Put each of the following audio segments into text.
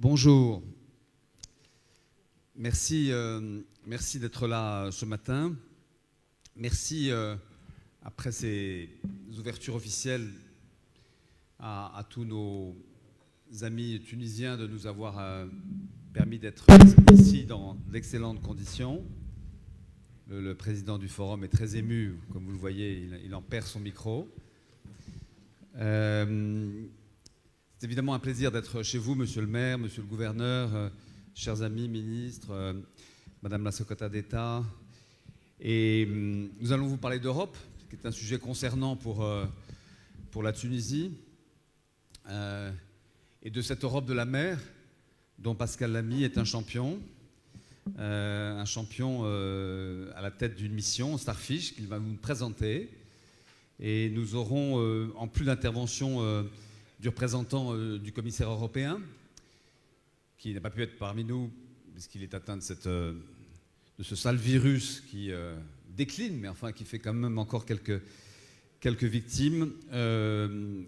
Bonjour. Merci d'être là ce matin. Merci, après ces ouvertures officielles, à tous nos amis tunisiens de nous avoir permis d'être ici dans d'excellentes conditions. Le président du forum est très ému, comme vous le voyez, il en perd son micro. C'est évidemment un plaisir d'être chez vous, monsieur le maire, monsieur le gouverneur, chers amis, ministres, madame la secrétaire d'État. Et nous allons vous parler d'Europe, qui est un sujet concernant pour la Tunisie, et de cette Europe de la mer, dont Pascal Lamy est un champion à la tête d'une mission, Starfish, qu'il va nous présenter. Et nous aurons, en plus d'intervention du représentant du commissaire européen, qui n'a pas pu être parmi nous, puisqu'il est atteint de ce sale virus qui décline, mais enfin qui fait quand même encore quelques victimes.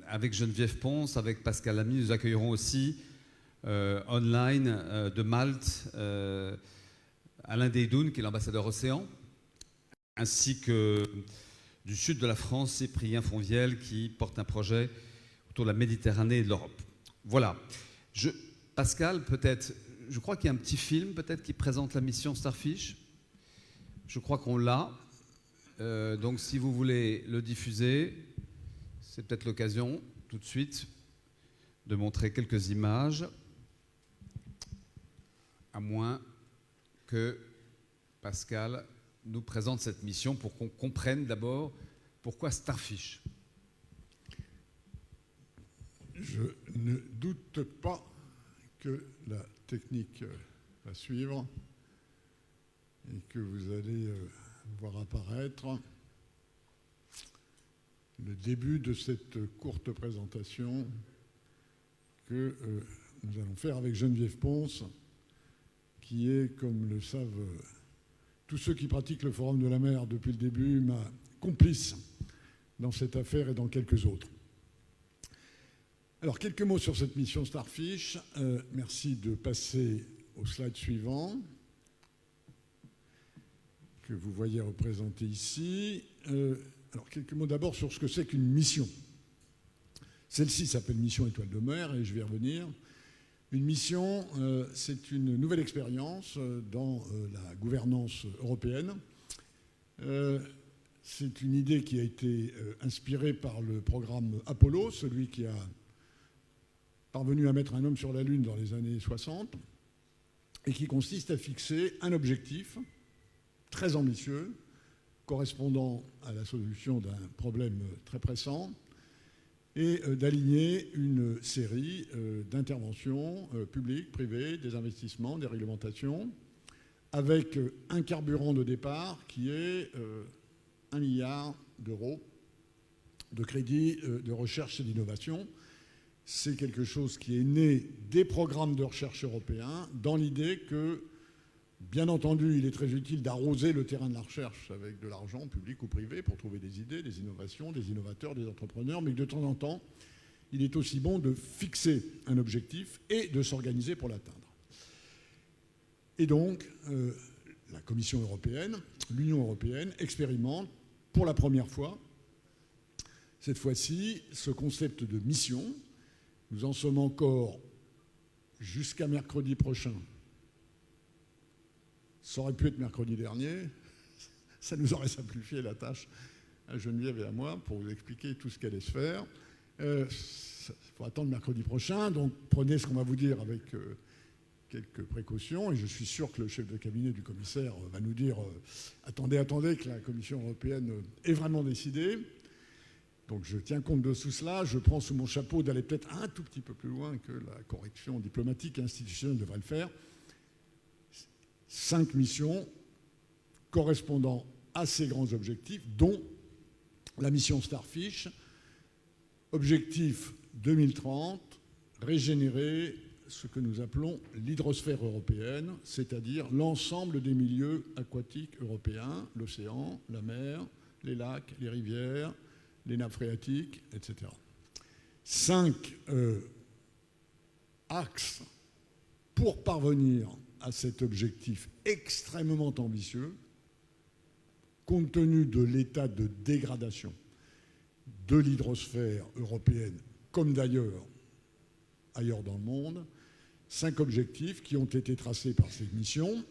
Avec Geneviève Pons, avec Pascal Lamy, nous accueillerons aussi online de Malte Alain Deydoun, qui est l'ambassadeur Océan, ainsi que du sud de la France, Cyprien Fonvielle, qui porte un projet autour de la Méditerranée et de l'Europe. Voilà. Pascal, peut-être, je crois qu'il y a un petit film peut-être qui présente la mission Starfish. Je crois qu'on l'a. Donc si vous voulez le diffuser, c'est peut-être l'occasion tout de suite de montrer quelques images, à moins que Pascal nous présente cette mission pour qu'on comprenne d'abord pourquoi Starfish. Je ne doute pas que la technique va suivre et que vous allez voir apparaître le début de cette courte présentation que nous allons faire avec Geneviève Pons, qui est, comme le savent tous ceux qui pratiquent le Forum de la mer depuis le début, ma complice dans cette affaire et dans quelques autres. Alors, quelques mots sur cette mission Starfish. Merci de passer au slide suivant, que vous voyez représenté ici. Alors, quelques mots d'abord sur ce que c'est qu'une mission. Celle-ci s'appelle Mission Étoile de mer, et je vais y revenir. Une mission, c'est une nouvelle expérience dans la gouvernance européenne. C'est une idée qui a été inspirée par le programme Apollo, celui qui a parvenu à mettre un homme sur la Lune dans les années 60, et qui consiste à fixer un objectif très ambitieux, correspondant à la solution d'un problème très pressant, et d'aligner une série d'interventions publiques, privées, des investissements, des réglementations, avec un carburant de départ qui est 1 milliard d'euros de crédits de recherche et d'innovation. C'est quelque chose qui est né des programmes de recherche européens, dans l'idée que, bien entendu, il est très utile d'arroser le terrain de la recherche avec de l'argent, public ou privé, pour trouver des idées, des innovations, des innovateurs, des entrepreneurs, mais que de temps en temps, il est aussi bon de fixer un objectif et de s'organiser pour l'atteindre. Et donc, la Commission européenne, l'Union européenne, expérimente pour la première fois, cette fois-ci, ce concept de mission. Nous en sommes encore jusqu'à mercredi prochain. Ça aurait pu être mercredi dernier. Ça nous aurait simplifié la tâche à Geneviève et à moi pour vous expliquer tout ce qu'allait se faire. Il faut attendre mercredi prochain, donc prenez ce qu'on va vous dire avec quelques précautions. Et je suis sûr que le chef de cabinet du commissaire va nous dire attendez, que la Commission européenne est vraiment décidée. Donc je tiens compte de tout cela. Je prends sous mon chapeau d'aller peut-être un tout petit peu plus loin que la correction diplomatique et institutionnelle devrait le faire. 5 missions correspondant à ces grands objectifs, dont la mission Starfish. Objectif 2030, régénérer ce que nous appelons l'hydrosphère européenne, c'est-à-dire l'ensemble des milieux aquatiques européens, l'océan, la mer, les lacs, les rivières, les nappes phréatiques, etc. 5 axes pour parvenir à cet objectif extrêmement ambitieux, compte tenu de l'état de dégradation de l'hydrosphère européenne, comme d'ailleurs ailleurs dans le monde, 5 objectifs qui ont été tracés par cette mission.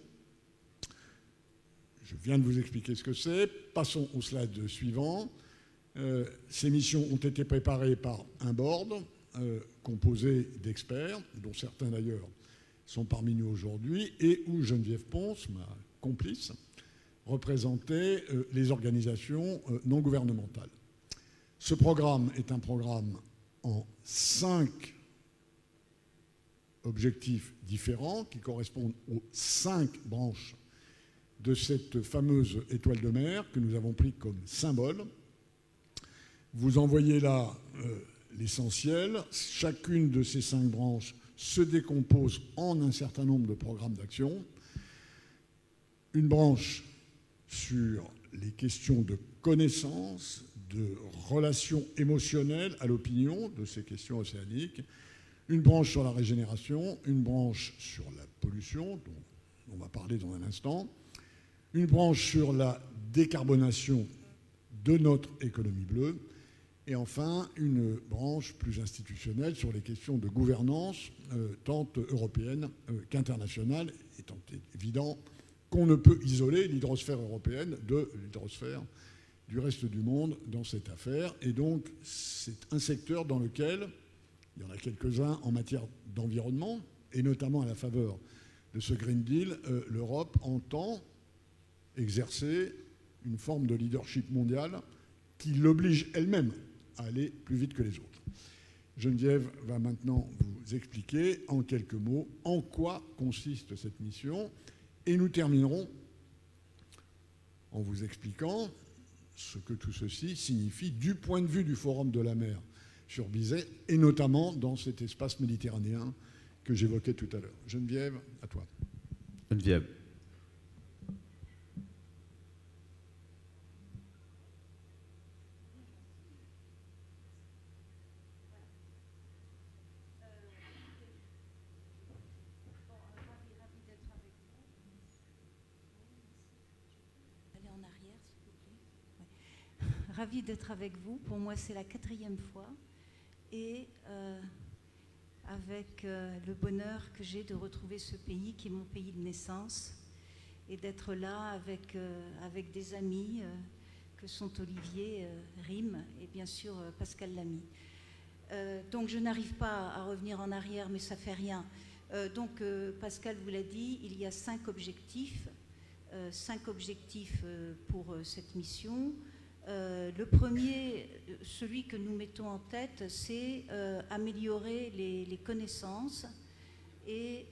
Je viens de vous expliquer ce que c'est. Passons au slide suivant. Ces missions ont été préparées par un board composé d'experts, dont certains d'ailleurs sont parmi nous aujourd'hui, et où Geneviève Ponce, ma complice, représentait les organisations non gouvernementales. Ce programme est un programme en 5 objectifs différents qui correspondent aux 5 branches de cette fameuse étoile de mer que nous avons pris comme symbole. Vous en voyez là l'essentiel. Chacune de ces 5 branches se décompose en un certain nombre de programmes d'action. Une branche sur les questions de connaissance, de relations émotionnelles à l'opinion de ces questions océaniques, une branche sur la régénération, une branche sur la pollution, dont on va parler dans un instant, une branche sur la décarbonation de notre économie bleue, et enfin une branche plus institutionnelle sur les questions de gouvernance, tant européenne qu'internationale, étant évident qu'on ne peut isoler l'hydrosphère européenne de l'hydrosphère du reste du monde dans cette affaire. Et donc, c'est un secteur dans lequel, il y en a quelques-uns en matière d'environnement, et notamment à la faveur de ce Green Deal, l'Europe entend exercer une forme de leadership mondial qui l'oblige elle-même à aller plus vite que les autres. Geneviève va maintenant vous expliquer en quelques mots en quoi consiste cette mission, et nous terminerons en vous expliquant ce que tout ceci signifie du point de vue du Forum de la mer sur Bizet, et notamment dans cet espace méditerranéen que j'évoquais tout à l'heure. Geneviève, à toi. Geneviève. Ravie d'être avec vous. Pour moi, c'est la 4e fois. Et avec le bonheur que j'ai de retrouver ce pays qui est mon pays de naissance et d'être là avec des amis que sont Olivier Rime et bien sûr Pascal Lamy. Donc je n'arrive pas à revenir en arrière, mais ça ne fait rien. Pascal vous l'a dit, il y a 5 objectifs. 5 objectifs pour cette mission. Le premier, celui que nous mettons en tête, c'est améliorer les connaissances et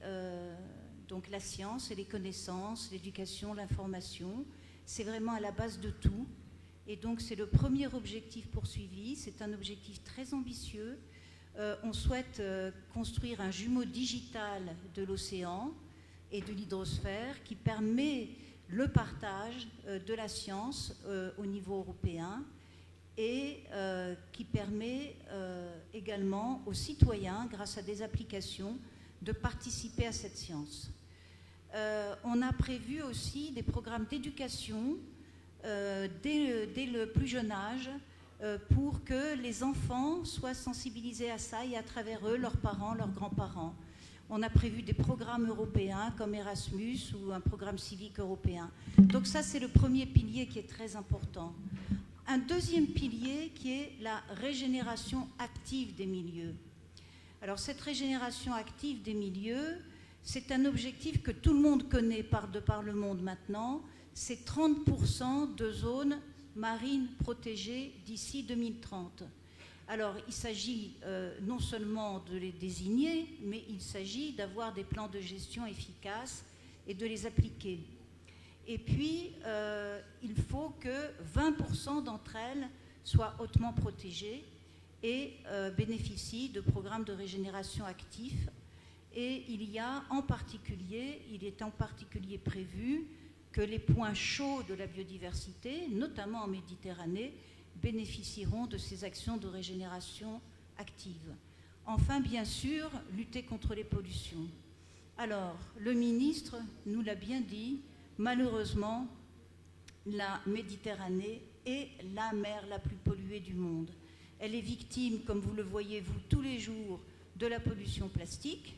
donc la science et les connaissances, l'éducation, l'information. C'est vraiment à la base de tout. Et donc c'est le premier objectif poursuivi. C'est un objectif très ambitieux. On souhaite construire un jumeau digital de l'océan et de l'hydrosphère qui permet le partage de la science au niveau européen et qui permet également aux citoyens, grâce à des applications, de participer à cette science. On a prévu aussi des programmes d'éducation dès le plus jeune âge pour que les enfants soient sensibilisés à ça et à travers eux, leurs parents, leurs grands-parents. On a prévu des programmes européens comme Erasmus ou un programme civique européen. Donc ça, c'est le premier pilier qui est très important. Un deuxième pilier qui est la régénération active des milieux. Alors cette régénération active des milieux, c'est un objectif que tout le monde connaît de par le monde maintenant. C'est 30% de zones marines protégées d'ici 2030. Alors, il s'agit non seulement de les désigner, mais il s'agit d'avoir des plans de gestion efficaces et de les appliquer. Et puis, il faut que 20% d'entre elles soient hautement protégées et bénéficient de programmes de régénération actifs. Et il est en particulier prévu que les points chauds de la biodiversité, notamment en Méditerranée, bénéficieront de ces actions de régénération active. Enfin, bien sûr, lutter contre les pollutions. Alors, le ministre nous l'a bien dit, malheureusement, la Méditerranée est la mer la plus polluée du monde. Elle est victime, comme vous le voyez, vous, tous les jours, de la pollution plastique,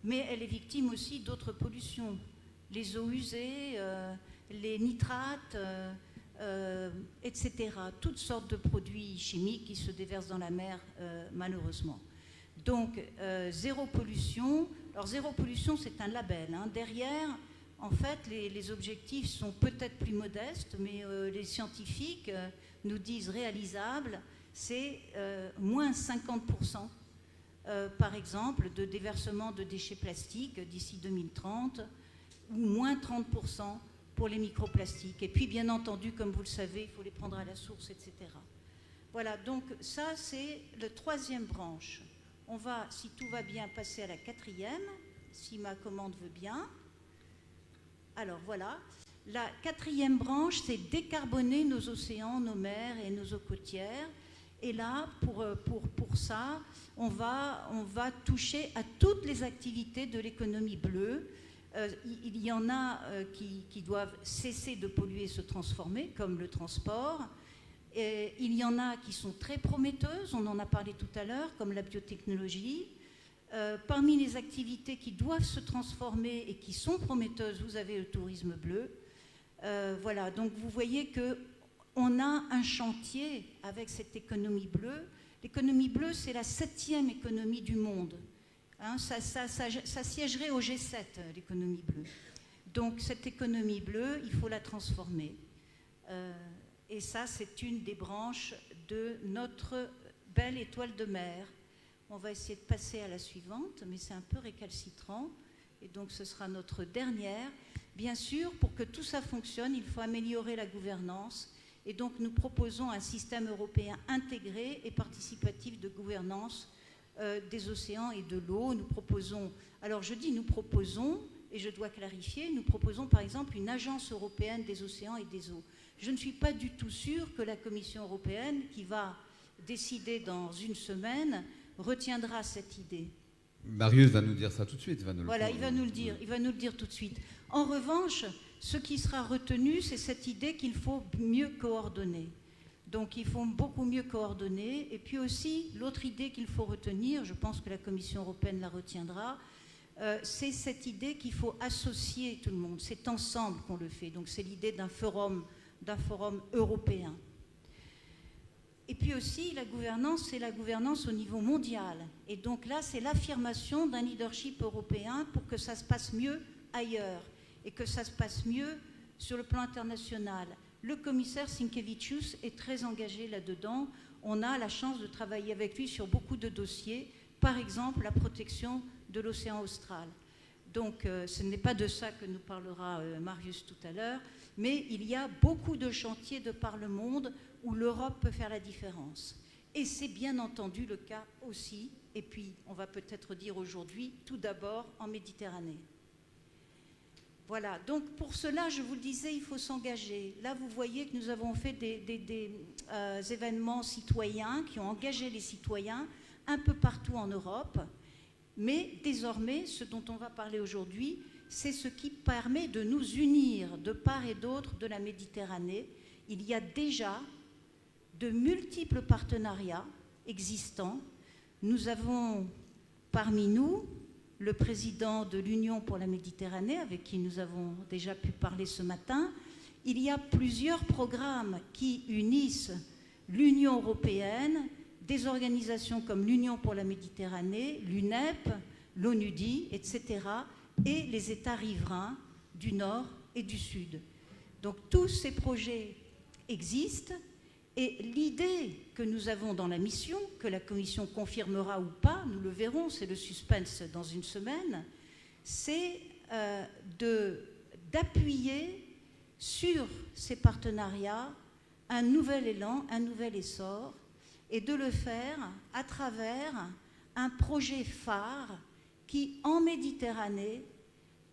mais elle est victime aussi d'autres pollutions. Les eaux usées, les nitrates, etc. Toutes sortes de produits chimiques qui se déversent dans la mer, malheureusement. Donc, zéro pollution. Alors, zéro pollution, c'est un label. Hein. Derrière, en fait, les objectifs sont peut-être plus modestes, mais les scientifiques nous disent réalisables. C'est moins 50%, par exemple, de déversement de déchets plastiques d'ici 2030, ou moins 30% pour les microplastiques. Et puis, bien entendu, comme vous le savez, il faut les prendre à la source, etc. Voilà, donc ça, c'est la troisième branche. On va, si tout va bien, passer à la quatrième, si ma commande veut bien. Alors, voilà. La quatrième branche, c'est décarboner nos océans, nos mers et nos eaux côtières. Et là, pour ça, on va toucher à toutes les activités de l'économie bleue. Il y en a qui doivent cesser de polluer et se transformer, comme le transport. Et il y en a qui sont très prometteuses, on en a parlé tout à l'heure, comme la biotechnologie. Parmi les activités qui doivent se transformer et qui sont prometteuses, vous avez le tourisme bleu. Voilà, donc vous voyez qu'on a un chantier avec cette économie bleue. L'économie bleue, c'est la 7e économie du monde. Hein, ça siégerait au G7, l'économie bleue. Donc cette économie bleue, il faut la transformer. Et ça, c'est une des branches de notre belle étoile de mer. On va essayer de passer à la suivante, mais c'est un peu récalcitrant. Et donc ce sera notre dernière. Bien sûr, pour que tout ça fonctionne, il faut améliorer la gouvernance. Et donc nous proposons un système européen intégré et participatif de gouvernance des océans et de l'eau. Nous proposons, alors je dis nous proposons, et je dois clarifier, nous proposons par exemple une agence européenne des océans et des eaux. Je ne suis pas du tout sûre que la Commission européenne, qui va décider dans une semaine, retiendra cette idée. Marius va nous dire ça tout de suite. Voilà, il va nous le dire tout de suite. En revanche, ce qui sera retenu, c'est cette idée qu'il faut mieux coordonner. Donc il faut beaucoup mieux coordonner. Et puis aussi, l'autre idée qu'il faut retenir, je pense que la Commission européenne la retiendra, c'est cette idée qu'il faut associer tout le monde. C'est ensemble qu'on le fait. Donc c'est l'idée d'un forum européen. Et puis aussi, la gouvernance, c'est la gouvernance au niveau mondial. Et donc là, c'est l'affirmation d'un leadership européen pour que ça se passe mieux ailleurs et que ça se passe mieux sur le plan international. Le commissaire Sinkevičius est très engagé là-dedans. On a la chance de travailler avec lui sur beaucoup de dossiers, par exemple la protection de l'océan austral. Donc ce n'est pas de ça que nous parlera Marius tout à l'heure, mais il y a beaucoup de chantiers de par le monde où l'Europe peut faire la différence. Et c'est bien entendu le cas aussi, et puis on va peut-être dire aujourd'hui, tout d'abord en Méditerranée. Voilà, donc pour cela, je vous le disais, il faut s'engager. Là, vous voyez que nous avons fait des événements citoyens qui ont engagé les citoyens un peu partout en Europe. Mais désormais, ce dont on va parler aujourd'hui, c'est ce qui permet de nous unir de part et d'autre de la Méditerranée. Il y a déjà de multiples partenariats existants. Nous avons parmi nous le président de l'Union pour la Méditerranée, avec qui nous avons déjà pu parler ce matin. Il y a plusieurs programmes qui unissent l'Union européenne, des organisations comme l'Union pour la Méditerranée, l'UNEP, l'ONUDI, etc., et les États riverains du Nord et du Sud. Donc tous ces projets existent, et l'idée que nous avons dans la mission, que la Commission confirmera ou pas, nous le verrons, c'est le suspense dans une semaine, c'est d'appuyer sur ces partenariats un nouvel élan, un nouvel essor, et de le faire à travers un projet phare qui, en Méditerranée,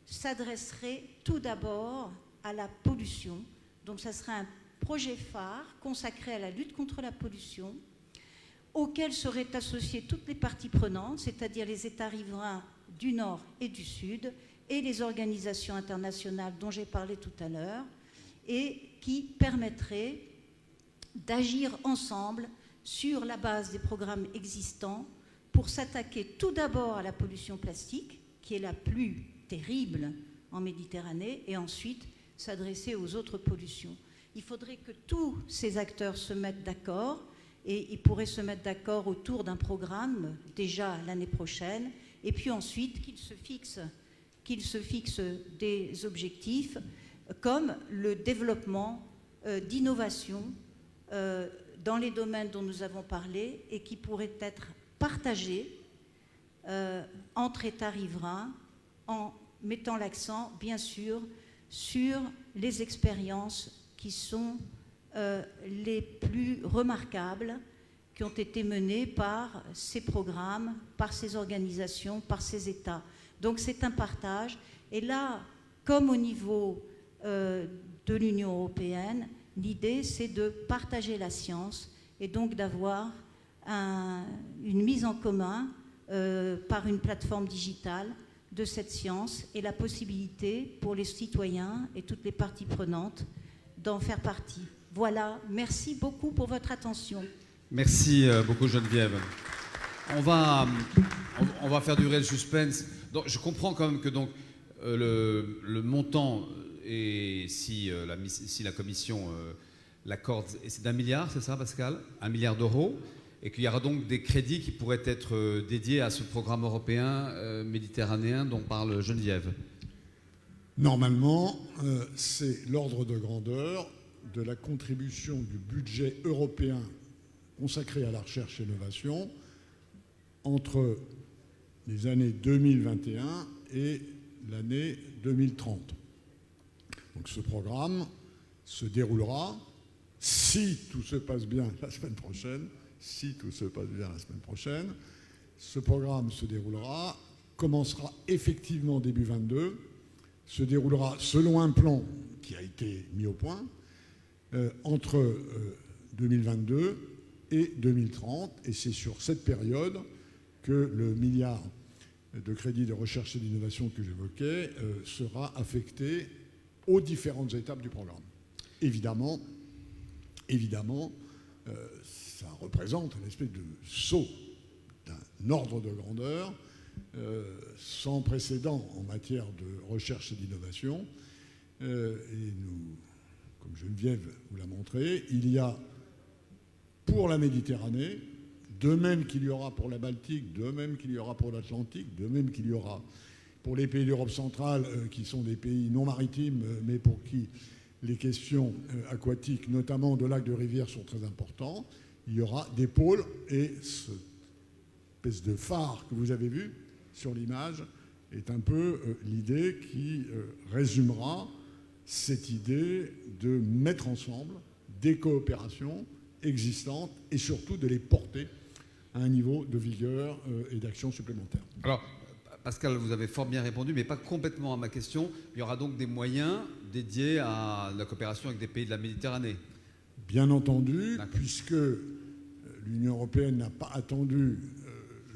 s'adresserait tout d'abord à la pollution. Donc ça serait un projet phare consacré à la lutte contre la pollution, auquel seraient associées toutes les parties prenantes, c'est-à-dire les États riverains du Nord et du Sud, et les organisations internationales dont j'ai parlé tout à l'heure, et qui permettraient d'agir ensemble sur la base des programmes existants pour s'attaquer tout d'abord à la pollution plastique, qui est la plus terrible en Méditerranée, et ensuite s'adresser aux autres pollutions. Il faudrait que tous ces acteurs se mettent d'accord, et ils pourraient se mettre d'accord autour d'un programme déjà l'année prochaine, et puis ensuite qu'ils se fixent des objectifs comme le développement d'innovations dans les domaines dont nous avons parlé et qui pourraient être partagés entre États riverains en mettant l'accent, bien sûr, sur les expériences qui sont les plus remarquables qui ont été menées par ces programmes, par ces organisations, par ces États. Donc c'est un partage. Et là, comme au niveau de l'Union européenne, l'idée c'est de partager la science et donc d'avoir une mise en commun par une plateforme digitale de cette science et la possibilité pour les citoyens et toutes les parties prenantes d'en faire partie. Voilà, merci beaucoup pour votre attention. Merci beaucoup Geneviève. On va faire durer le suspense. Donc, je comprends quand même que donc, le montant, et si la Commission l'accorde, c'est d'1 milliard, c'est ça Pascal ? 1 milliard d'euros, et qu'il y aura donc des crédits qui pourraient être dédiés à ce programme européen méditerranéen dont parle Geneviève. Normalement, c'est l'ordre de grandeur de la contribution du budget européen consacré à la recherche et l'innovation entre les années 2021 et l'année 2030. Donc ce programme se déroulera, si tout se passe bien la semaine prochaine, ce programme se déroulera, commencera effectivement début 22, se déroulera selon un plan qui a été mis au point entre 2022 et 2030, et c'est sur cette période que le milliard de crédits de recherche et d'innovation que j'évoquais sera affecté aux différentes étapes du programme. Évidemment, ça représente une espèce de saut d'un ordre de grandeur sans précédent en matière de recherche et d'innovation. Et nous, comme Geneviève vous l'a montré, il y a pour la Méditerranée, de même qu'il y aura pour la Baltique, de même qu'il y aura pour l'Atlantique, de même qu'il y aura pour les pays d'Europe centrale qui sont des pays non maritimes, mais pour qui les questions aquatiques, notamment de lacs, de rivières, sont très importantes. Il y aura des pôles, et cette espèce de phare que vous avez vu sur l'image est un peu l'idée qui résumera cette idée de mettre ensemble des coopérations existantes et surtout de les porter à un niveau de vigueur et d'action supplémentaire. Alors, Pascal, vous avez fort bien répondu, mais pas complètement à ma question. Il y aura donc des moyens dédiés à la coopération avec des pays de la Méditerranée. Bien entendu, puisque l'Union européenne n'a pas attendu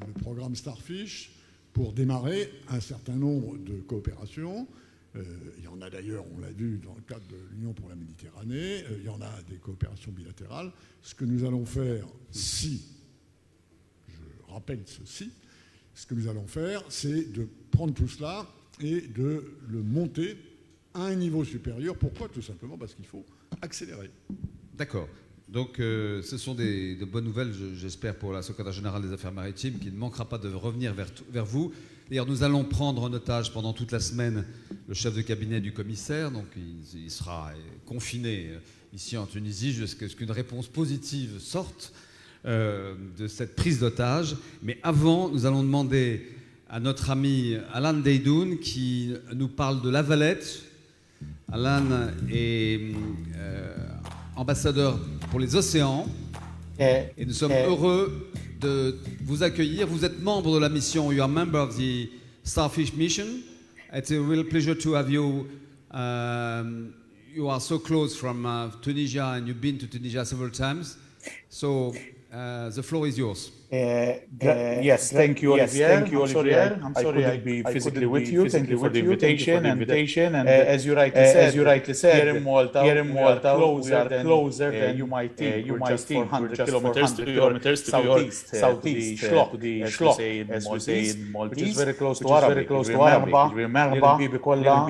le programme Starfish pour démarrer un certain nombre de coopérations. Il y en a d'ailleurs, on l'a vu dans le cadre de l'Union pour la Méditerranée, il y en a des coopérations bilatérales. Ce que nous allons faire, je rappelle ceci, ce que nous allons faire, c'est de prendre tout cela et de le monter à un niveau supérieur. Pourquoi ? Tout simplement parce qu'il faut accélérer. D'accord. Donc ce sont de bonnes nouvelles, j'espère, pour la secrétaire générale des Affaires maritimes, qui ne manquera pas de revenir vers vous. D'ailleurs, nous allons prendre en otage pendant toute la semaine le chef de cabinet du commissaire, donc il sera confiné ici en Tunisie jusqu'à ce qu'une réponse positive sorte de cette prise d'otage. Mais avant, nous allons demander à notre ami Alan Deidoun qui nous parle de La Valette. Alan est ambassadeur pour les océans et nous sommes heureux de vous accueillir. Vous êtes membre de la mission, you are member of the Starfish mission. It's a real pleasure to have you. You are so close from Tunisia and you've been to Tunisia several times. So the floor is yours. Yes, thank you, Olivier. I'm sorry I couldn't be physically with you. Thank you for the invitation. And as you rightly said, here in Malta, we are closer than you might think. You might think 400 kilometers to your southeast, to the Shlok, as we say in Maltese, which is very close to Arabic. Merba, Bibi Kolla,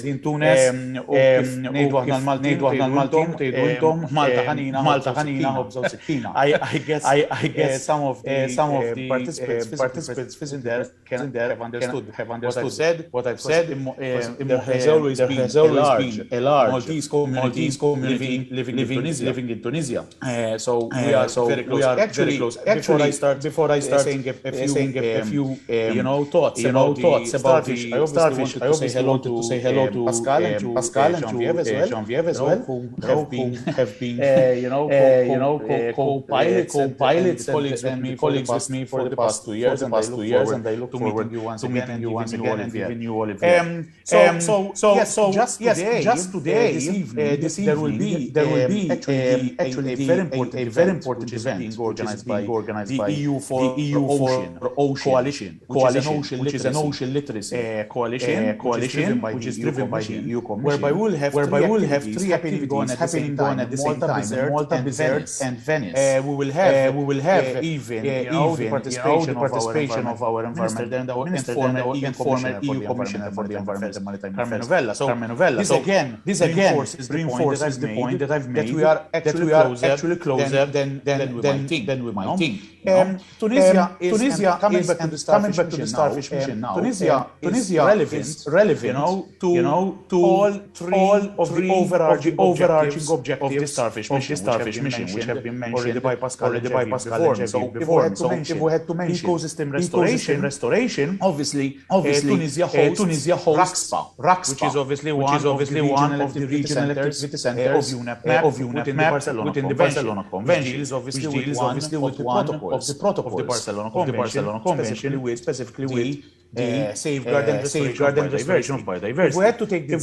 Din Tunis, nejdu aħna l-Maltin, tgħidu intom Malta ħanina u bżgħu sittina. I guess some of the participants visiting there have understood what I've said. There has always been a large Maltese community living in Tunisia. So we are very close. Before I start saying a few thoughts about the starfish, I obviously want to say hello to Pascal and Geneviève as well, who have been co-pilots and colleagues with me for the past 2 years, and I look forward to meeting you once again and giving you Olivier. Just today, this evening, there will be actually a very important event being organized by the EU for Ocean Coalition, which is an ocean literacy coalition which is driven by the EU Commission, whereby we'll have three activities happening at the same time: Malta, Bizerte, and Venice. We will have even the participation of our environment and our former EU Commissioner for the Environment and Maritime Affairs, Carmen Novella. This again reinforces the point that I've made, that we are actually closer than we might think. Tunisia is coming back to the Starfish Mission now. Tunisia is relevant to all of the overarching objectives of the Starfish Mission, which have been mentioned already by Pascal and before. So if we had to mention ecosystem restoration, obviously Tunisia hosts RAXPA, which is obviously one of the regional activity centers of UNEP within the Barcelona Convention, which deals obviously with one of the protocols of the Barcelona Convention, specifically with the safeguard and restoration of biodiversity. If we had to take the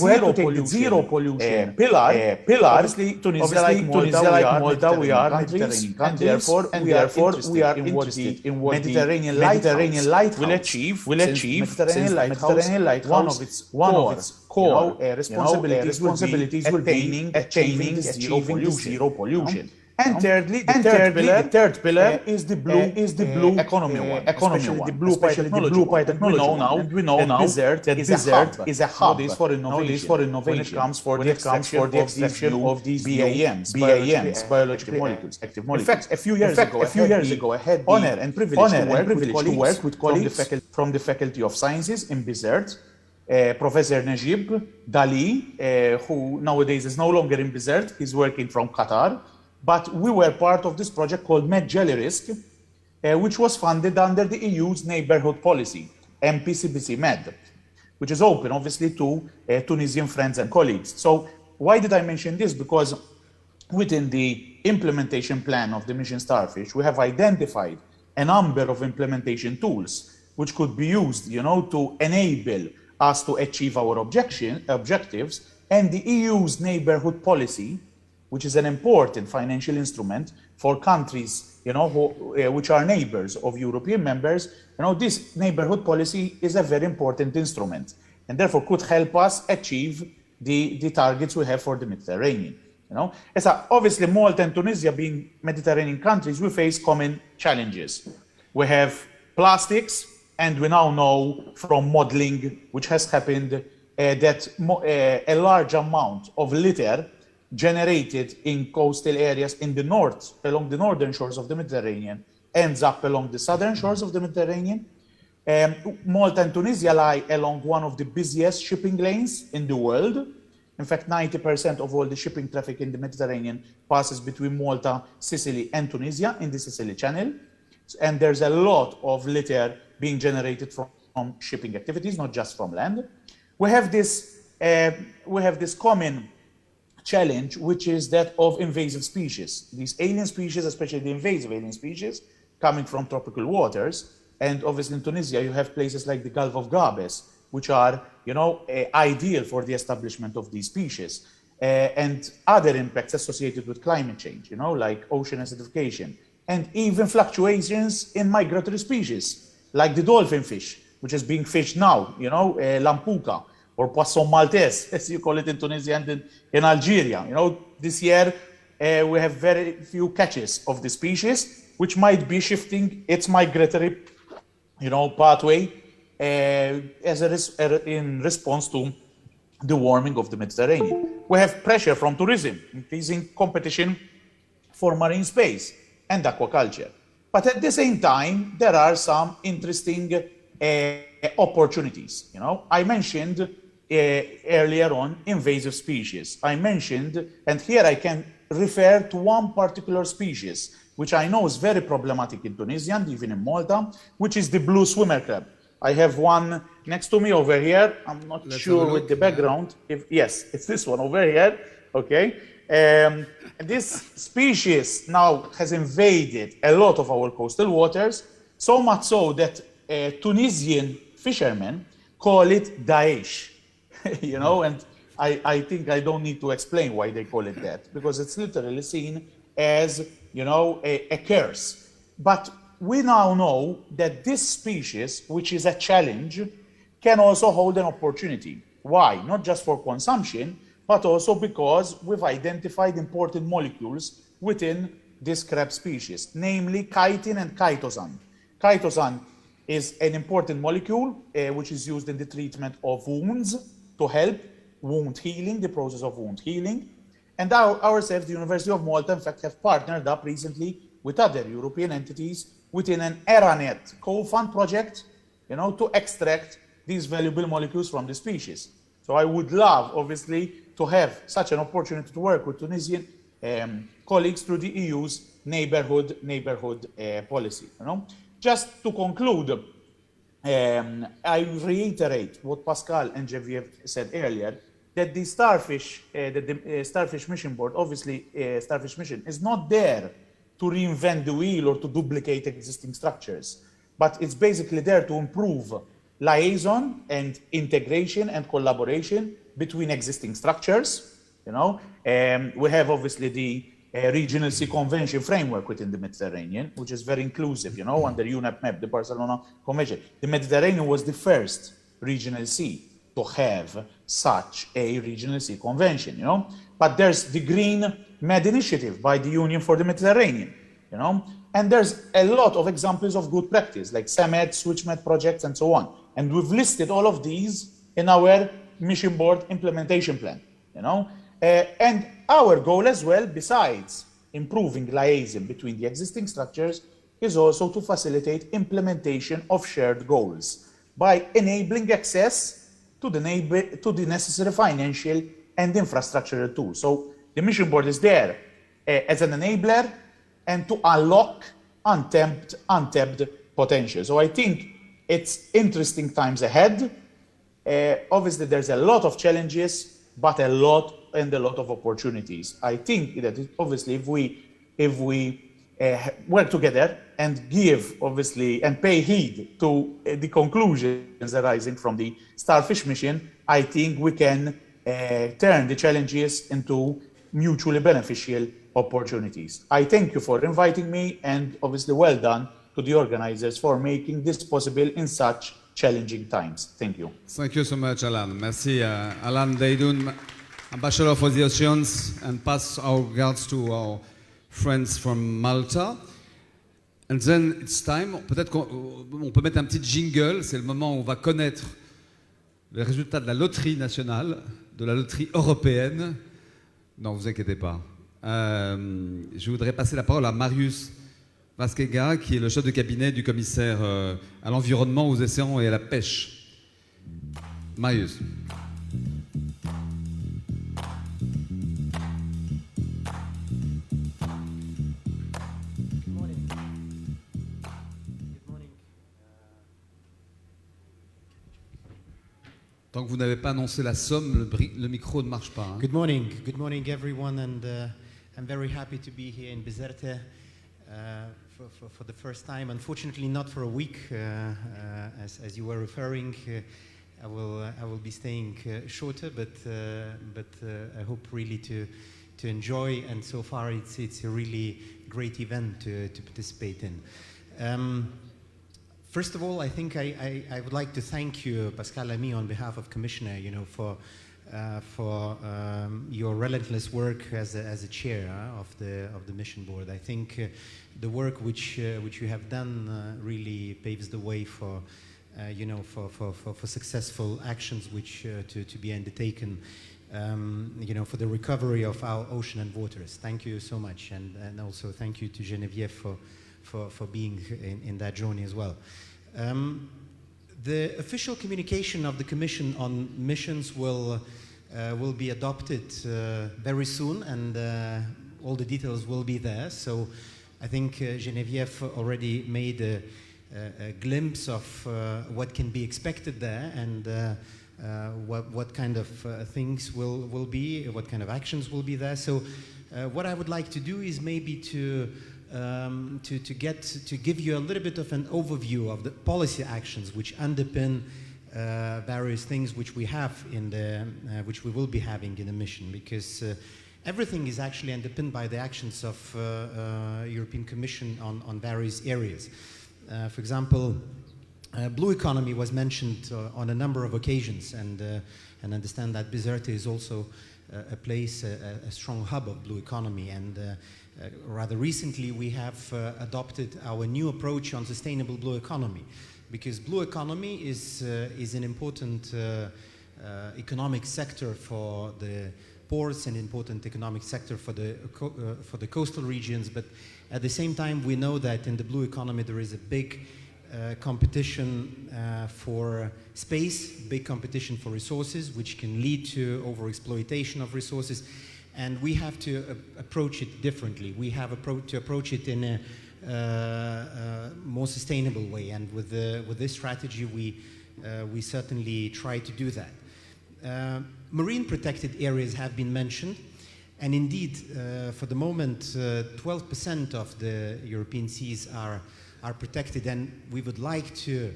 zero pollution pillar, obviously Tunisia like Malta, we are Mediterranean countries, and therefore we are interested in what Mediterranean Lighthouse will achieve. Mediterranean Lighthouse, one of its core responsibilities will be achieving zero pollution. And thirdly, the third pillar is the blue economy one, especially the blue biotechnology. We know now that Bizerte is a hub for innovation when it comes for the extraction of these BAMs, biological molecules, active molecules. In fact, a few years ago, I had the honor and privilege to work with colleagues from the Faculty of Sciences in Bizerte. Professor Najib Dali, who nowadays is no longer in Bizerte, he's working from Qatar. But we were part of this project called MedGeliRisk, which was funded under the EU's neighborhood policy, MPCBC Med, which is open, obviously, to Tunisian friends and colleagues. So why did I mention this? Because within the implementation plan of the Mission Starfish, we have identified a number of implementation tools which could be used, to enable us to achieve our objectives, and the EU's neighborhood policy, which is an important financial instrument for countries, which are neighbors of European members. This neighborhood policy is a very important instrument, and therefore could help us achieve the targets we have for the Mediterranean. Obviously, Malta and Tunisia being Mediterranean countries, we face common challenges. We have plastics, and we now know from modeling, which has happened, that a large amount of litter generated in coastal areas in the north, along the northern shores of the Mediterranean, ends up along the southern shores of the Mediterranean. Malta and Tunisia lie along one of the busiest shipping lanes in the world. In fact, 90% of all the shipping traffic in the Mediterranean passes between Malta, Sicily, and Tunisia in the Sicily Channel. And there's a lot of litter being generated from shipping activities, not just from land. We have this common challenge, which is that of invasive species. These alien species, especially the invasive alien species, coming from tropical waters. And obviously in Tunisia, you have places like the Gulf of Gabes, which are, ideal for the establishment of these species. And other impacts associated with climate change, like ocean acidification, and even fluctuations in migratory species, like the dolphin fish, which is being fished now, lampuca, or poisson maltese, as you call it in Tunisia and in Algeria. This year we have very few catches of the species, which might be shifting its migratory, pathway in response to the warming of the Mediterranean. We have pressure from tourism, increasing competition for marine space and aquaculture. But at the same time, there are some interesting opportunities. I mentioned earlier on invasive species. I mentioned, and here I can refer to one particular species, which I know is very problematic in Tunisia and even in Malta, which is the blue swimmer crab. I have one next to me over here. I'm not sure with the background. Yes, it's this one over here. Okay. And this species now has invaded a lot of our coastal waters, so much so that Tunisian fishermen call it Daesh. And I think I don't need to explain why they call it that, because it's literally seen as, a curse. But we now know that this species, which is a challenge, can also hold an opportunity. Why? Not just for consumption, but also because we've identified important molecules within this crab species, namely chitin and chitosan. Chitosan is an important molecule which is used in the treatment of wounds to help wound healing, the process of wound healing. And ourselves, the University of Malta, in fact, have partnered up recently with other European entities within an ERANET co-fund project, to extract these valuable molecules from the species. So I would love, obviously, to have such an opportunity to work with Tunisian colleagues through the EU's neighborhood policy. Just to conclude, I reiterate what Pascal and Genevieve said earlier, that the Starfish Mission Board, obviously, Starfish Mission is not there to reinvent the wheel or to duplicate existing structures, but it's basically there to improve liaison and integration and collaboration between existing structures. We have obviously the Regional Sea Convention framework within the Mediterranean, which is very inclusive, under UNEP-MEP, the Barcelona Convention. The Mediterranean was the first regional sea to have such a regional sea convention, But there's the Green Med initiative by the Union for the Mediterranean, And there's a lot of examples of good practice, like SAMED, SwitchMed projects, and so on. And we've listed all of these in our Mission Board implementation plan, And our goal as well, besides improving liaison between the existing structures, is also to facilitate implementation of shared goals by enabling access to the necessary financial and infrastructural tools. So the Mission Board is there as an enabler and to unlock untapped potential. So I think it's interesting times ahead. Obviously, there's a lot of challenges, but a lot of opportunities. I think that obviously, if we work together and give, obviously, and pay heed to the conclusions arising from the Starfish Mission, I think we can turn the challenges into mutually beneficial opportunities. I thank you for inviting me, and obviously well done to the organizers for making this possible in such challenging times. Thank you. Thank you so much, Alan. Merci, Alan Deidoun, Ambassador for the Oceans, and pass our regards to our friends from Malta. And then it's time, peut-être qu'on peut mettre un petit jingle, c'est le moment où on va connaître les résultats de la loterie nationale, de la loterie européenne. Non, vous inquiétez pas. Je voudrais passer la parole à Marius Vasquega, qui est le chef de cabinet du commissaire à l'environnement, aux océans et à la pêche. Marius. Tant que vous n'avez pas annoncé la somme, le micro ne marche pas. Hein. Good morning everyone, and I'm very happy to be here in Bizerte for the first time. Unfortunately, not for a week, as you were referring. I will be staying shorter, but I hope really to to enjoy, and so far it's a really great event to participate in. First of all, I think I would like to thank you, Pascal Lamy, on behalf of Commissioner, for your relentless work as a chair of the mission board. I think the work which you have done really paves the way for successful actions which to be undertaken, for the recovery of our ocean and waters. Thank you so much, and also thank you to Geneviève for being in that journey as well. The official communication of the Commission on missions will be adopted very soon, and all the details will be there. So I think Geneviève already made a glimpse of what can be expected there, and what kind of things will be, what kind of actions will be there. So what I would like to do is maybe to give you a little bit of an overview of the policy actions which underpin various things which we have in the which we will be having in the mission, because everything is actually underpinned by the actions of European Commission on various areas. For example, blue economy was mentioned on a number of occasions, and understand that Bizerte is also a place, a strong hub of blue economy, and rather recently we have adopted our new approach on sustainable blue economy, because blue economy is an important economic sector for the ports, an important economic sector for the coastal regions, but at the same time we know that in the blue economy there is a big competition for space, big competition for resources, which can lead to overexploitation of resources, and we have to approach it differently. We have to approach it in a more sustainable way, and with this strategy we certainly try to do that. Marine protected areas have been mentioned, and indeed for the moment 12% of the European seas are protected, and we would like to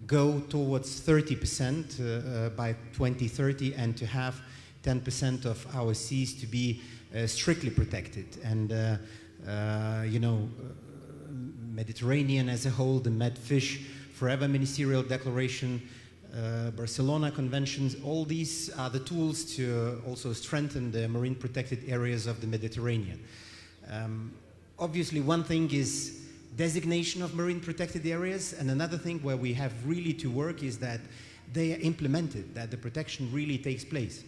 go towards 30% by 2030, and to have 10% of our seas to be strictly protected. And Mediterranean as a whole, the MedFish Forever Ministerial Declaration, Barcelona Conventions, all these are the tools to also strengthen the marine protected areas of the Mediterranean. Obviously, one thing is designation of marine protected areas, and another thing where we have really to work is that they are implemented, that the protection really takes place.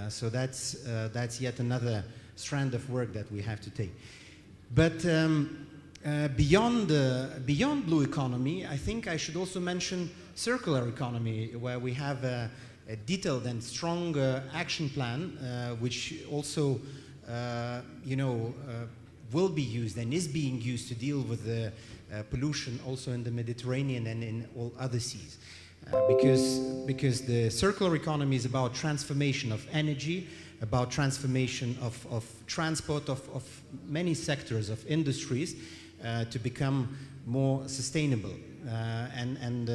So that's yet another strand of work that we have to take. But beyond blue economy, I think I should also mention circular economy, where we have a detailed and strong action plan, which also will be used and is being used to deal with the pollution also in the Mediterranean and in all other seas. Because the circular economy is about transformation of energy, about transformation of transport, of many sectors of industries to become more sustainable. And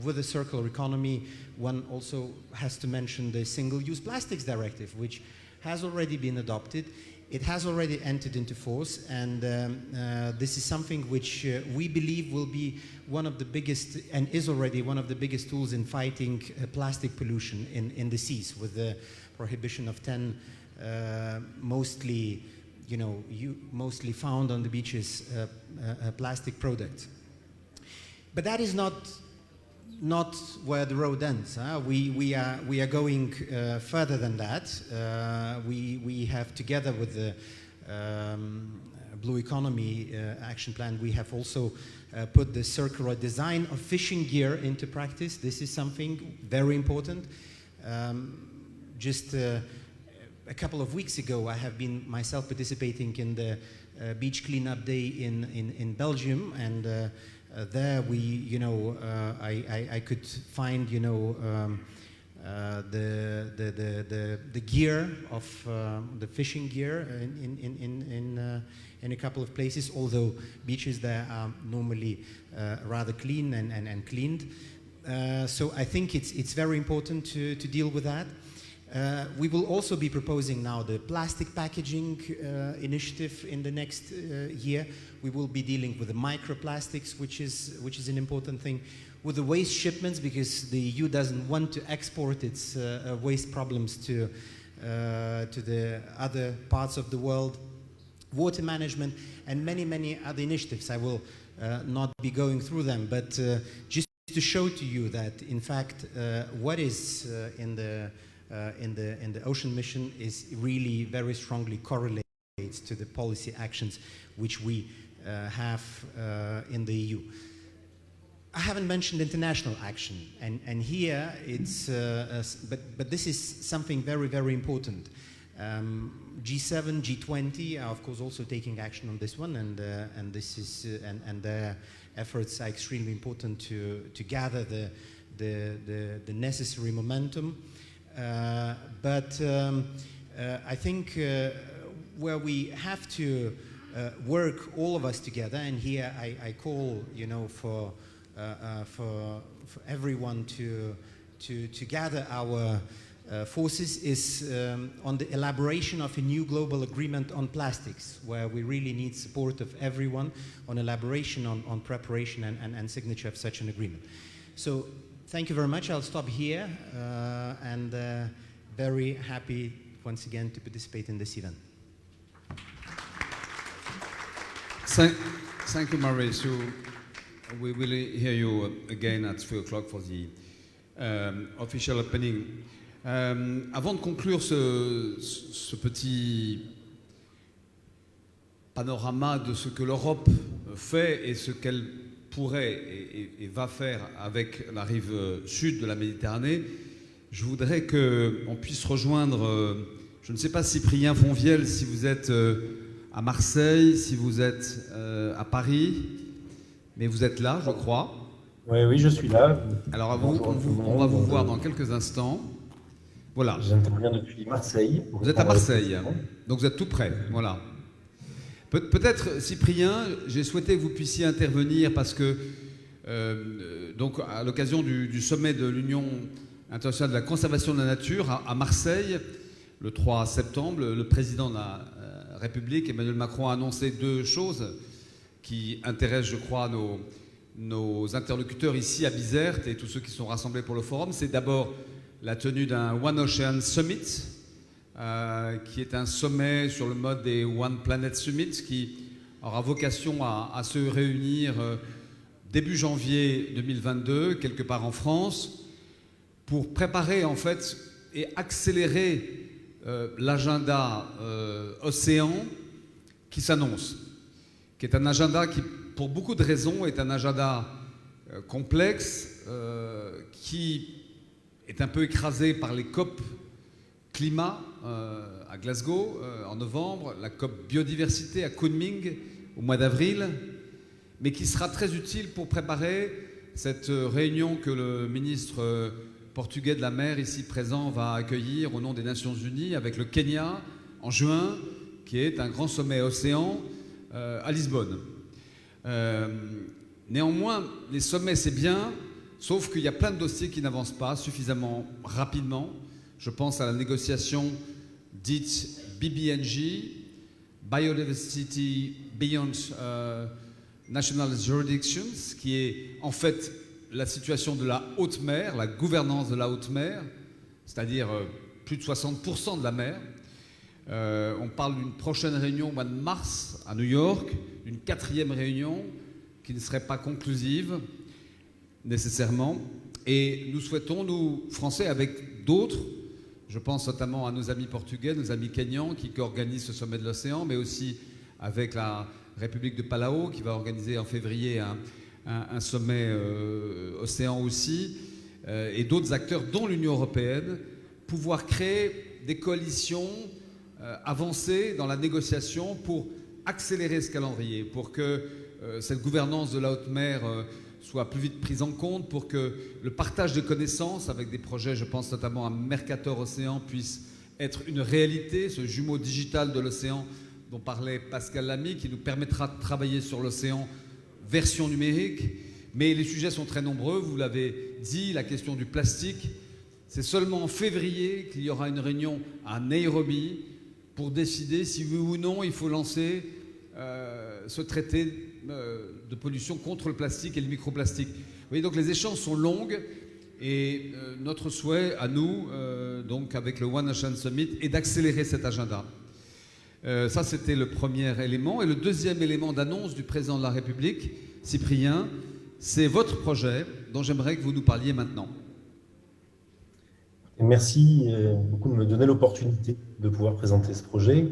with the circular economy, one also has to mention the Single-Use Plastics Directive, which has already been adopted. It has already entered into force, and this is something which we believe will be one of the biggest, and is already one of the biggest tools in fighting plastic pollution in the seas, with the prohibition of 10 mostly found on the beaches plastic products. But that is not where the road ends. We are going further than that. We have, together with the Blue Economy Action Plan, we have also put the circular design of fishing gear into practice. This is something very important. Just a couple of weeks ago, I have been myself participating in the Beach Cleanup Day in Belgium, and there we, I could find, the gear of the fishing gear in a couple of places. Although beaches there are normally rather clean and cleaned, so I think it's very important to deal with that. We will also be proposing now the plastic packaging initiative in the next year. We will be dealing with the microplastics, which is an important thing. With the waste shipments, because the EU doesn't want to export its waste problems to the other parts of the world. Water management and many other initiatives. I will not be going through them, but just to show to you that, in fact, what is in the ocean mission is really very strongly correlates to the policy actions which we have in the EU. I haven't mentioned international action, and here it's, but this is something very important. G7, G20 are of course also taking action on this one, and this is and their efforts are extremely important to gather the necessary momentum. But I think where we have to work all of us together, and here I call, you know, for everyone to gather our forces, is on the elaboration of a new global agreement on plastics, where we really need support of everyone on elaboration, on preparation and signature of such an agreement. So thank you very much. I'll stop here, and very happy once again to participate in this event. Thank you, Maurice. We will hear you again at 3 o'clock for the official opening. Avant de conclure ce petit panorama de ce que l'Europe fait et ce qu'elle pourrait et va faire avec la rive sud de la Méditerranée, je voudrais qu'on puisse rejoindre, je ne sais pas, Cyprien Fonvielle, si vous êtes à Marseille, si vous êtes à Paris, mais vous êtes là, je crois. Oui, je suis là. Alors, on va vous voir dans quelques instants. Voilà. J'interviens depuis Marseille. Vous êtes à Marseille, donc vous êtes tout près. Voilà. Peut-être, Cyprien, j'ai souhaité que vous puissiez intervenir parce que, donc, à l'occasion du sommet de l'Union internationale de la conservation de la nature à Marseille, le 3 septembre, le président de la République, Emmanuel Macron, a annoncé deux choses qui intéressent, je crois, nos interlocuteurs ici à Bizerte et tous ceux qui sont rassemblés pour le forum. C'est d'abord la tenue d'un One Ocean Summit, qui est un sommet sur le mode des One Planet Summits, qui aura vocation à se réunir début janvier 2022, quelque part en France, pour préparer en fait et accélérer l'agenda océan qui s'annonce, qui est un agenda qui, pour beaucoup de raisons, est un agenda complexe, qui est un peu écrasé par les COP climat à Glasgow en novembre, la COP biodiversité à Kunming au mois d'avril, mais qui sera très utile pour préparer cette réunion que le ministre portugais de la mer ici présent va accueillir au nom des Nations Unies avec le Kenya en juin, qui est un grand sommet océan à Lisbonne. Néanmoins, les sommets c'est bien, sauf qu'il y a plein de dossiers qui n'avancent pas suffisamment rapidement. Je pense à la négociation dite BBNJ, Biodiversity Beyond National Jurisdictions, qui est en fait la situation de la haute mer, la gouvernance de la haute mer, c'est-à-dire plus de 60% de la mer. On parle d'une prochaine réunion au mois de mars à New York, une 4e réunion qui ne serait pas conclusive nécessairement. Et nous souhaitons, nous, Français, avec d'autres, je pense notamment à nos amis portugais, nos amis kenyans qui organisent ce sommet de l'océan, mais aussi avec la République de Palau qui va organiser en février un sommet océan aussi, et d'autres acteurs, dont l'Union européenne, pouvoir créer des coalitions avancées dans la négociation pour accélérer ce calendrier, pour que cette gouvernance de la haute mer soit plus vite prise en compte, pour que le partage de connaissances avec des projets, je pense notamment à Mercator Océan, puisse être une réalité, ce jumeau digital de l'océan dont parlait Pascal Lamy, qui nous permettra de travailler sur l'océan version numérique. Mais les sujets sont très nombreux, vous l'avez dit, la question du plastique, C'est seulement en février qu'il y aura une réunion à Nairobi pour décider si oui ou non il faut lancer ce traité de pollution contre le plastique et le microplastique. Vous voyez, donc les échanges sont longues et notre souhait à nous, donc avec le One Ocean Summit, est d'accélérer cet agenda. Ça, c'était le premier élément. Et le deuxième élément d'annonce du président de la République, Cyprien, c'est votre projet dont j'aimerais que vous nous parliez maintenant. Merci beaucoup de me donner l'opportunité de pouvoir présenter ce projet.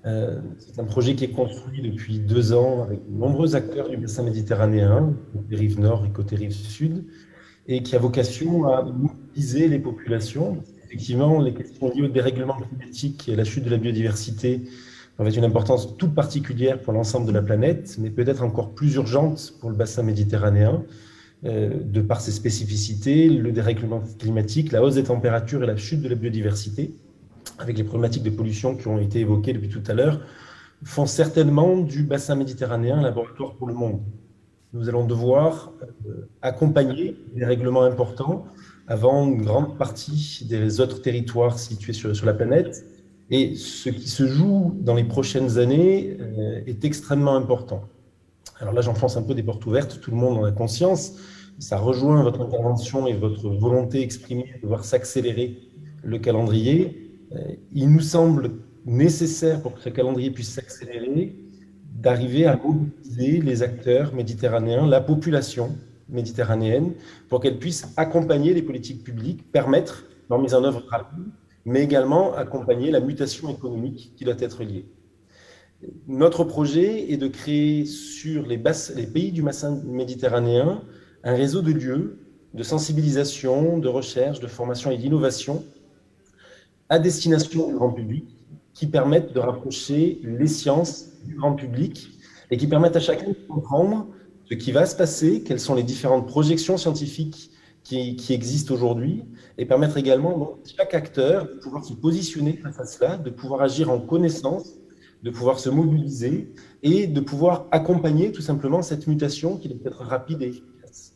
C'est un projet qui est construit depuis 2 ans avec de nombreux acteurs du bassin méditerranéen, côté rive nord et côté rive sud, et qui a vocation à mobiliser les populations. Effectivement, les questions liées au dérèglement climatique et à la chute de la biodiversité revêtent une importance toute particulière pour l'ensemble de la planète, mais peut-être encore plus urgente pour le bassin méditerranéen, de par ses spécificités, le dérèglement climatique, la hausse des températures et la chute de la biodiversité, avec les problématiques de pollution qui ont été évoquées depuis tout à l'heure, font certainement du bassin méditerranéen un laboratoire pour le monde. Nous allons devoir accompagner des règlements importants avant une grande partie des autres territoires situés sur la planète. Et ce qui se joue dans les prochaines années est extrêmement important. Alors là, j'enfonce un peu des portes ouvertes, tout le monde en a conscience. Ça rejoint votre intervention et votre volonté exprimée de voir s'accélérer le calendrier. Il nous semble nécessaire, pour que ce calendrier puisse s'accélérer, d'arriver à mobiliser les acteurs méditerranéens, la population méditerranéenne, pour qu'elle puisse accompagner les politiques publiques, permettre leur mise en œuvre rapide, mais également accompagner la mutation économique qui doit être liée. Notre projet est de créer sur les pays du bassin méditerranéen un réseau de lieux de sensibilisation, de recherche, de formation et d'innovation à destination du grand public, qui permettent de rapprocher les sciences du grand public et qui permettent à chacun de comprendre ce qui va se passer, quelles sont les différentes projections scientifiques qui existent aujourd'hui, et permettre également donc, à chaque acteur de pouvoir se positionner face à cela, de pouvoir agir en connaissance, de pouvoir se mobiliser et de pouvoir accompagner tout simplement cette mutation qui doit être rapide et efficace.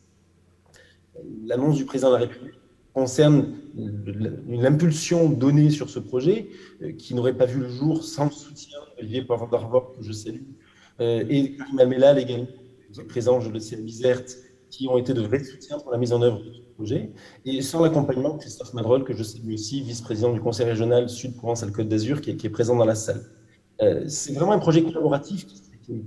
L'annonce du président de la République concerne une impulsion donnée sur ce projet qui n'aurait pas vu le jour sans le soutien d'Olivier Pavard-Darvor, que je salue, et Karim Amellal également, qui est présent, je le sais, à Bizerte, qui ont été de vrais soutiens pour la mise en œuvre de ce projet, et sans l'accompagnement de Christophe Madrol, que je salue aussi, vice-président du Conseil régional Sud-Provence-Alpes-Côte d'Azur, qui est présent dans la salle. C'est vraiment un projet collaboratif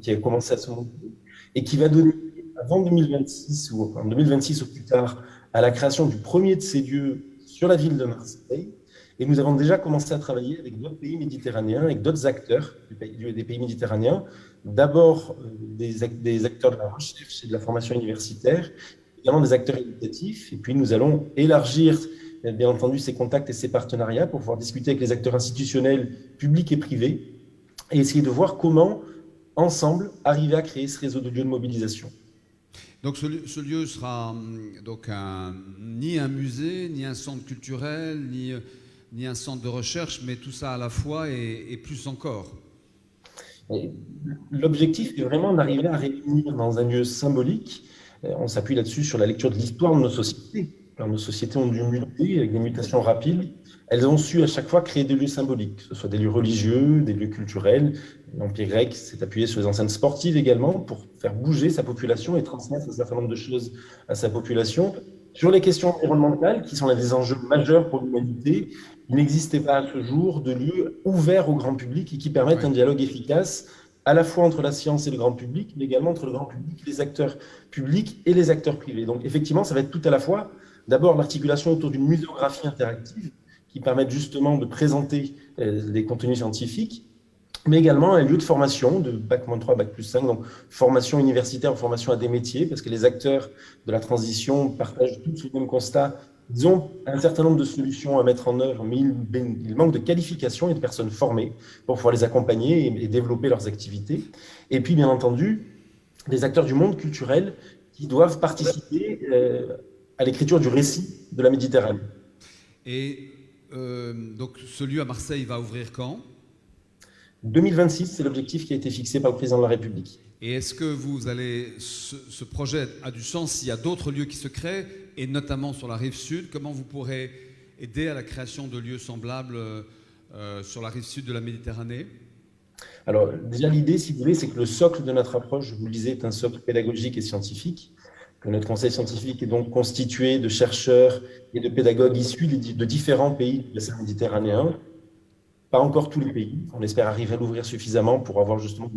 qui a commencé à se monter et qui va donner, avant 2026 ou en 2026 ou plus tard, à la création du premier de ces lieux sur la ville de Marseille. Et nous avons déjà commencé à travailler avec d'autres pays méditerranéens, avec d'autres acteurs des pays méditerranéens. D'abord des acteurs de la recherche et de la formation universitaire, également des acteurs éducatifs. Et puis nous allons élargir, bien entendu, ces contacts et ces partenariats pour pouvoir discuter avec les acteurs institutionnels, publics et privés, et essayer de voir comment, ensemble, arriver à créer ce réseau de lieux de mobilisation. Donc ce lieu sera donc ni un musée, ni un centre culturel, ni un centre de recherche, mais tout ça à la fois et plus encore. L'objectif est vraiment d'arriver à réunir dans un lieu symbolique. On s'appuie là-dessus sur la lecture de l'histoire de nos sociétés. Alors, nos sociétés ont dû muter avec des mutations rapides. Elles ont su à chaque fois créer des lieux symboliques, que ce soit des lieux religieux, des lieux culturels. L'Empire grec s'est appuyé sur les enceintes sportives également pour faire bouger sa population et transmettre un certain nombre de choses à sa population. Sur les questions environnementales, qui sont l'un des enjeux majeurs pour l'humanité, il n'existait pas à ce jour de lieux ouverts au grand public et qui permettent un dialogue efficace à la fois entre la science et le grand public, mais également entre le grand public, les acteurs publics et les acteurs privés. Donc effectivement, ça va être tout à la fois, d'abord l'articulation autour d'une muséographie interactive qui permette justement de présenter des contenus scientifiques, mais également un lieu de formation de Bac-3, Bac+5, donc formation universitaire, formation à des métiers, parce que les acteurs de la transition partagent tous le même constat. Ils ont un certain nombre de solutions à mettre en œuvre, mais ils manquent de qualification et de personnes formées pour pouvoir les accompagner et développer leurs activités. Et puis, bien entendu, des acteurs du monde culturel qui doivent participer à l'écriture du récit de la Méditerranée. Et donc, ce lieu à Marseille va ouvrir quand ? 2026, c'est l'objectif qui a été fixé par le président de la République. Et est-ce que ce projet a du sens s'il y a d'autres lieux qui se créent, et notamment sur la rive sud? Comment vous pourrez aider à la création de lieux semblables sur la rive sud de la Méditerranée? Alors, déjà, l'idée, si vous voulez, c'est que le socle de notre approche, je vous le disais, est un socle pédagogique et scientifique, que notre conseil scientifique est donc constitué de chercheurs et de pédagogues issus de différents pays du bassin méditerranéen. Pas encore tous les pays. On espère arriver à l'ouvrir suffisamment pour avoir justement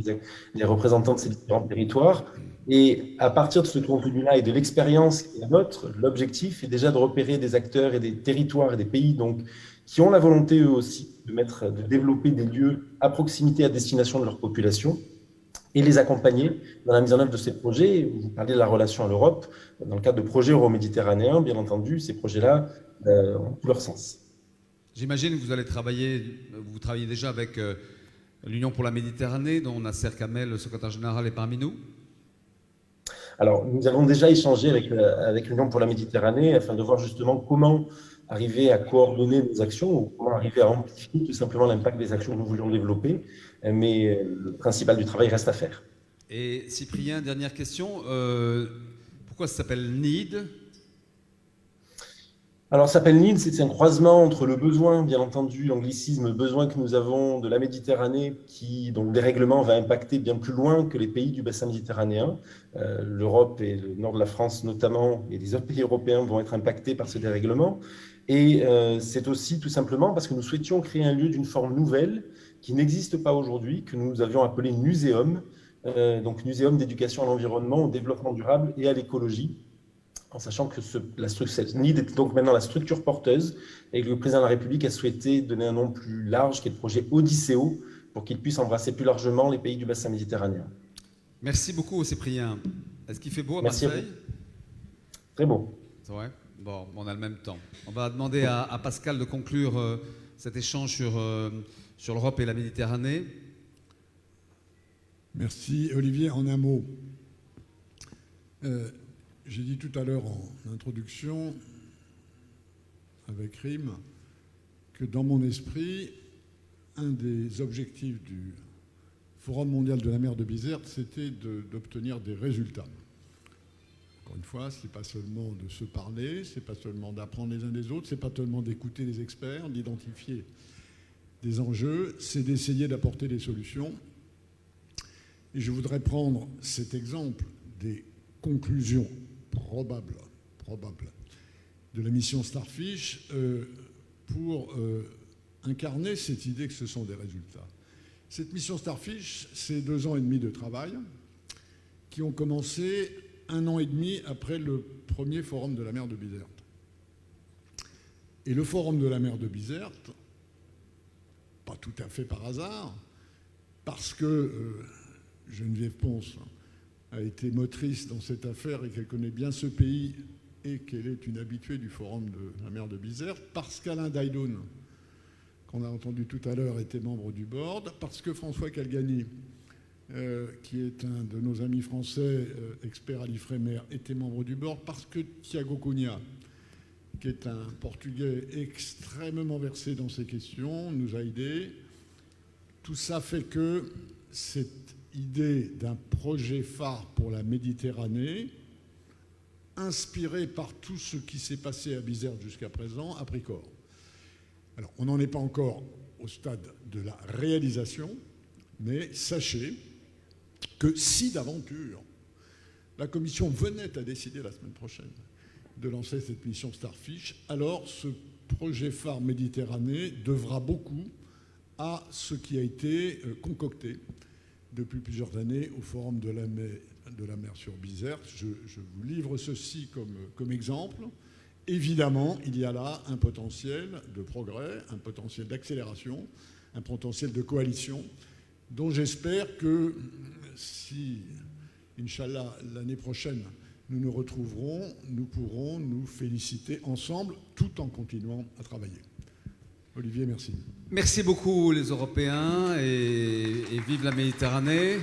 des représentants de ces différents territoires. Et à partir de ce contenu-là et de l'expérience qui est la nôtre, l'objectif est déjà de repérer des acteurs et des territoires et des pays donc, qui ont la volonté eux aussi de développer des lieux à proximité, à destination de leur population et les accompagner dans la mise en œuvre de ces projets. Vous parlez de la relation à l'Europe. Dans le cadre de projets euro-méditerranéens, bien entendu, ces projets-là ont tout leur sens. J'imagine que vous travaillez déjà avec l'Union pour la Méditerranée, dont Nasser Kamel, le secrétaire général, est parmi nous. Alors, nous avons déjà échangé avec l'Union pour la Méditerranée afin de voir justement comment arriver à coordonner nos actions ou comment arriver à amplifier tout simplement l'impact des actions que nous voulions développer. Mais le principal du travail reste à faire. Et Cyprien, dernière question. Pourquoi ça s'appelle NEED ? Alors, ça s'appelle NEED, c'est un croisement entre le besoin, bien entendu, l'anglicisme, le besoin que nous avons de la Méditerranée, qui, donc, le dérèglement va impacter bien plus loin que les pays du bassin méditerranéen. L'Europe et le nord de la France, notamment, et les autres pays européens vont être impactés par ce dérèglement. Et c'est aussi tout simplement parce que nous souhaitions créer un lieu d'une forme nouvelle qui n'existe pas aujourd'hui, que nous avions appelé muséum, donc muséum d'éducation à l'environnement, au développement durable et à l'écologie, en sachant que cette NEED est donc maintenant la structure porteuse et que le président de la République a souhaité donner un nom plus large, qui est le projet Odysseo, pour qu'il puisse embrasser plus largement les pays du bassin méditerranéen. Merci beaucoup, Cyprien. Est-ce qu'il fait beau à Merci Marseille ? Très beau. C'est vrai ? Bon, on a le même temps. On va demander à Pascal de conclure cet échange sur l'Europe et la Méditerranée. Merci, Olivier. En un mot, j'ai dit tout à l'heure en introduction, avec Rim, que dans mon esprit, un des objectifs du Forum mondial de la mer de Bizerte, c'était d'obtenir des résultats. Encore une fois, ce n'est pas seulement de se parler, ce n'est pas seulement d'apprendre les uns des autres, ce n'est pas seulement d'écouter les experts, d'identifier des enjeux, c'est d'essayer d'apporter des solutions. Et je voudrais prendre cet exemple des conclusions probables de la mission Starfish pour incarner cette idée que ce sont des résultats. Cette mission Starfish, c'est 2 ans et demi de travail qui ont commencé 1 an et demi après le premier forum de la mer de Bizerte. Et le forum de la mer de Bizerte, pas tout à fait par hasard, parce que Geneviève Ponce a été motrice dans cette affaire et qu'elle connaît bien ce pays et qu'elle est une habituée du forum de la mer de Bizerte, parce qu'Alain Daidoun, qu'on a entendu tout à l'heure, était membre du board, parce que François Calgani, qui est un de nos amis français, expert à l'IFREMER, était membre du board, parce que Tiago Cunha, qui est un Portugais extrêmement versé dans ces questions, nous a aidés. Tout ça fait que cette idée d'un projet phare pour la Méditerranée, inspiré par tout ce qui s'est passé à Bizerte jusqu'à présent, a pris corps. Alors, on n'en est pas encore au stade de la réalisation, mais sachez que si d'aventure la Commission venait à décider la semaine prochaine de lancer cette mission Starfish, alors ce projet phare Méditerranée devra beaucoup à ce qui a été concocté depuis plusieurs années au Forum de la mer sur Bizerte. Je vous livre ceci comme exemple. Évidemment, il y a là un potentiel de progrès, un potentiel d'accélération, un potentiel de coalition, dont j'espère que si, Inch'Allah, l'année prochaine, nous nous retrouverons, nous pourrons nous féliciter ensemble tout en continuant à travailler. Olivier, merci. Merci beaucoup les Européens et vive la Méditerranée.